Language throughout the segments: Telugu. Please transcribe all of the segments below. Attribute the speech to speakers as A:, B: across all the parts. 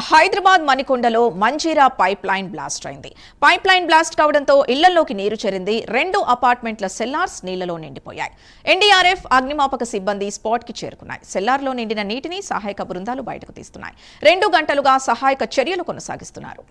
A: హైదరాబాద్ మణికొండలో మంజీరా పైప్ లైన్ బ్లాస్ట్ అయింది. పైప్ లైన్ బ్లాస్ట్ కావడంతో ఇళ్లలోకి నీరు చేరింది. 2 అపార్ట్మెంట్ల సెల్లార్స్ నీళ్లలో నిండిపోయాయి. ఎన్డీఆర్ఎఫ్, అగ్నిమాపక సిబ్బంది స్పాట్ కి చేరుకున్నాయి. సెల్లార్లో నిండిన నీటిని సహాయక బృందాలు బయటకు తీస్తున్నాయి. 2 గంటలుగా సహాయక చర్యలు కొనసాగిస్తున్నారు.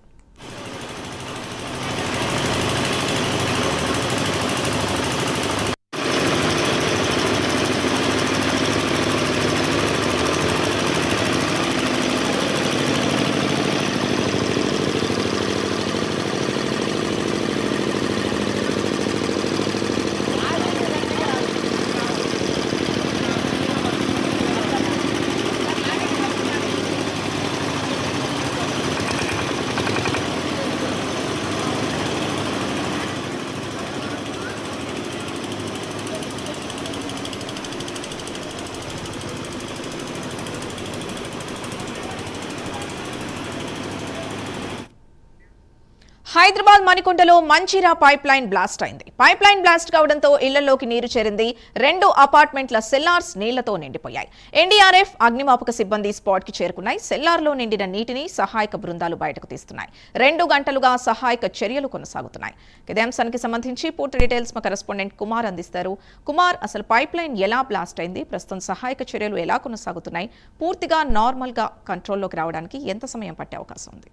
A: హైదరాబాద్ మణికొండలో మంజీరా పైప్ లైన్ బ్లాస్ట్ అయింది. పైప్ లైన్ బ్లాస్ట్ కావడంతో ఇళ్లలోకి నీరు చేరింది. 2 అపార్ట్మెంట్ల సెల్లార్స్ నీళ్లతో నిండిపోయాయి. ఎన్డీఆర్ఎఫ్, అగ్నిమాపక సిబ్బంది స్పాట్ కి చేరుకున్నాయి. సెల్లార్లో నిండిన నీటిని సహాయక బృందాలు బయటకు తీస్తున్నాయి. 2 గంటలుగా సహాయక చర్యలు కొనసాగుతున్నాయి. ఇదే అంశానికి సంబంధించి పూర్తి డీటెయిల్స్ మా కరెస్పాండెంట్ కుమార్ అందిస్తారు. కుమార్, అసలు పైప్ లైన్ ఎలా బ్లాస్ట్ అయింది, ప్రస్తుతం సహాయక చర్యలు ఎలా కొనసాగుతున్నాయి, పూర్తిగా నార్మల్ గా కంట్రోల్లోకి రావడానికి ఎంత సమయం పట్టే అవకాశం ఉంది?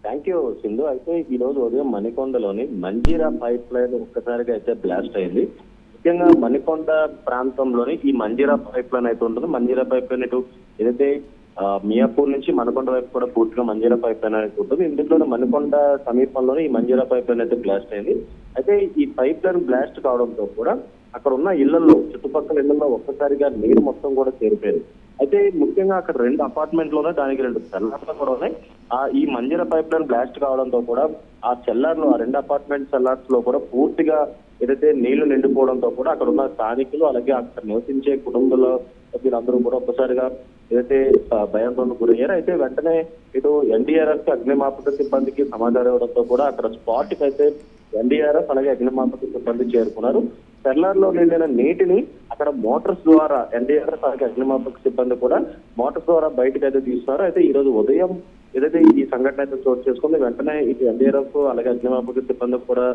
B: Thank you Sindhu. అయితే ఈ రోజు ఉదయం మణికొండలోని మంజీరా పైప్ లైన్ ఒక్కసారిగా అయితే బ్లాస్ట్ అయింది. ముఖ్యంగా మణికొండ ప్రాంతంలోని ఈ మంజీరా పైప్ లైన్ అయితే ఉంటుంది. మంజీరా పైప్ లైన్ ఇటు ఏదైతే మియాపూర్ నుంచి మణికొండ వైపు కూడా పూర్తిగా మంజీరా పైప్ లైన్ అయితే ఉంటుంది. ఇందులో మణికొండ సమీపంలోనే ఈ మంజీరా పైప్ లైన్ అయితే బ్లాస్ట్ అయింది. అయితే ఈ పైప్ లైన్ బ్లాస్ట్ కావడంతో కూడా అక్కడ ఉన్న ఇళ్లలో, చుట్టుపక్కల ఇళ్లలో ఒక్కసారిగా నీరు మొత్తం కూడా చేరిపోయింది. అయితే ముఖ్యంగా అక్కడ 2 అపార్ట్మెంట్లోనే దానికి 2 సెల్లార్లు కూడా ఉన్నాయి. ఈ మంజీరా పైప్ లైన్ బ్లాస్ట్ కావడంతో కూడా ఆ సెల్లార్లు, ఆ 2 అపార్ట్మెంట్ సెల్లార్స్ లో కూడా పూర్తిగా ఏదైతే నీళ్లు నిండిపోవడంతో కూడా అక్కడ ఉన్న స్థానికులు, అలాగే అక్కడ నివసించే కుటుంబాల సభ్యులందరూ కూడా ఒక్కసారిగా ఏదైతే భయాందోళనకు గురయ్యారు. అయితే వెంటనే ఇటు ఎన్డీఆర్ఎఫ్, అగ్నిమాపక సిబ్బందికి సమాచారం ఇవ్వడంతో కూడా అక్కడ స్పాట్ కి అయితే ఎన్డీఆర్ఎఫ్ అలాగే అగ్నిమాపక సిబ్బంది చేరుకున్నారు. సెల్లార్లో నిండిన నీటిని అక్కడ మోటార్స్ ద్వారా ఎన్డీఆర్ఎఫ్ అలాగే అగ్నిమాపక సిబ్బంది కూడా మోటార్స్ ద్వారా బయటకు అయితే తీస్తున్నారు. అయితే ఈ రోజు ఉదయం ఏదైతే ఈ సంఘటన అయితే చోటు చేసుకుంది, వెంటనే ఇటు ఎన్డీఆర్ఎఫ్ అలాగే అగ్నిమాపక సిబ్బంది కూడా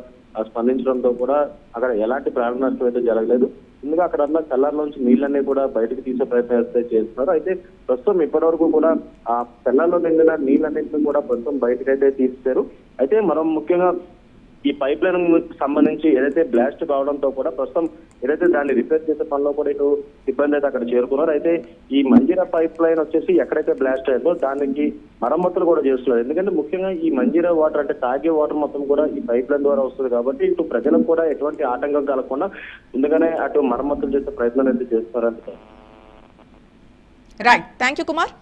B: స్పందించడంతో కూడా అక్కడ ఎలాంటి ప్రాణ నష్టం అయితే జరగలేదు. ముందుగా అక్కడ ఉన్న సెల్లార్లోంచి నీళ్ళన్నీ కూడా బయటకు తీసే ప్రయత్నం అయితే చేస్తున్నారు. అయితే ప్రస్తుతం ఇప్పటి వరకు కూడా ఆ సెల్లార్లో నిండిన నీళ్ళన్నింటినీ కూడా ప్రస్తుతం బయటకైతే తీస్తారు. అయితే మనం ముఖ్యంగా ఈ పైప్ లైన్ సంబంధించి ఏదైతే బ్లాస్ట్ కావడంతో కూడా ప్రస్తుతం ఏదైతే దాన్ని రిపేర్ చేసే పనిలో కూడా ఇటు సిబ్బంది అయితే అక్కడ చేరుకున్నారు. అయితే ఈ మంజీరా పైప్ లైన్ వచ్చేసి ఎక్కడైతే బ్లాస్ట్ అయిందో దానికి మరమ్మతులు కూడా చేస్తున్నారు. ఎందుకంటే ముఖ్యంగా ఈ మంజీరా వాటర్ అంటే తాగే వాటర్ మొత్తం కూడా ఈ పైప్ లైన్ ద్వారా వస్తుంది కాబట్టి ఇటు ప్రజలకు కూడా ఎటువంటి ఆటంకం కలగకుండా ముందుగానే అటు మరమ్మతులు చేసే ప్రయత్నాలు అయితే చేస్తున్నారు.
A: Right, thank you Kumar.